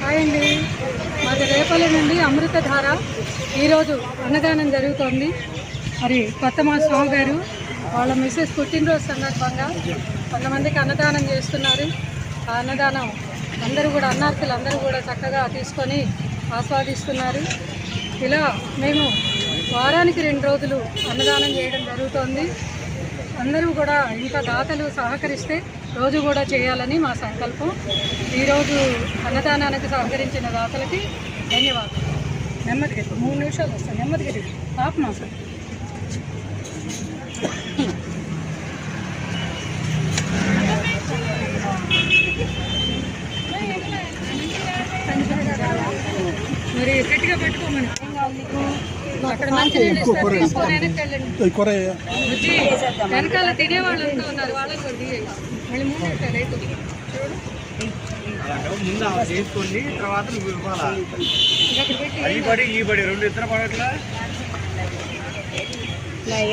Hi అండి, మాది రేపల్లి నుండి అమృతధార. ఈరోజు అన్నదానం జరుగుతోంది. మరి కొత్త మా స్వామి గారు వాళ్ళ మిస్సెస్ పుట్టినరోజు సందర్భంగా కొంతమందికి అన్నదానం చేస్తున్నారు. ఆ అన్నదానం అందరూ కూడా అన్నార్థులు అందరూ కూడా చక్కగా తీసుకొని ఆస్వాదిస్తున్నారు. ఇలా మేము వారానికి 2 రోజులు అన్నదానం చేయడం జరుగుతోంది. అందరూ కూడా ఇంకా దాతలు సహకరిస్తే రోజు కూడా చేయాలని మా సంకల్పం. ఈరోజు అన్నదానానికి సహకరించిన దాతలకి ధన్యవాదాలు. నెమ్మదిగా 3 నిమిషాలు వస్తాను. నెమ్మదిగా ఆపమా సార్. మరి గట్టిగా పెట్టుకోమని అక్కడ మంచి నీళ్ళు ఇస్తారు, తీసుకొని వెనక్కి వెళ్ళండి. వెనకాల తినేవాళ్ళంతా ఉన్నారు, వాళ్ళని కూడా తీయాలి. మళ్ళీ ముందు రైతు చేసుకోండి, తర్వాత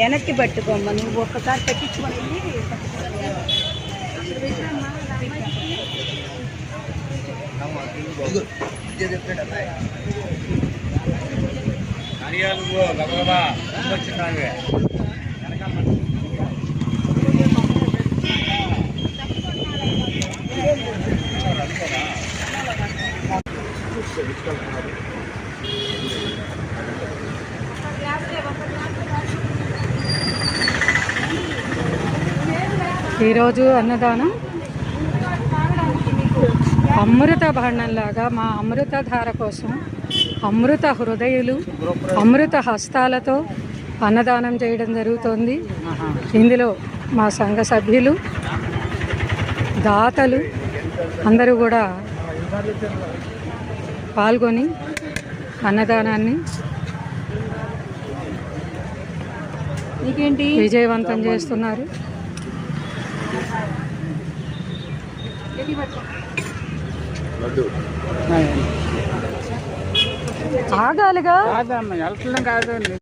వెనక్కి పట్టుకోమ్మ. నువ్వు ఒక్కసారి పెట్టించుకొని ఈరోజు అన్నదానం అమృత భాండంలాగా మా అమృతధార కోసం అమృత హృదయులు అమృత హస్తాలతో అన్నదానం చేయడం జరుగుతోంది. ఇందులో మా సంఘ సభ్యులు దాతలు అందరూ కూడా పాల్గొని అన్నదానాన్ని విజయవంతం చేస్తున్నారు. ఆగాలిగా కాదమ్మా, వెళ్తున్నాం కాదు.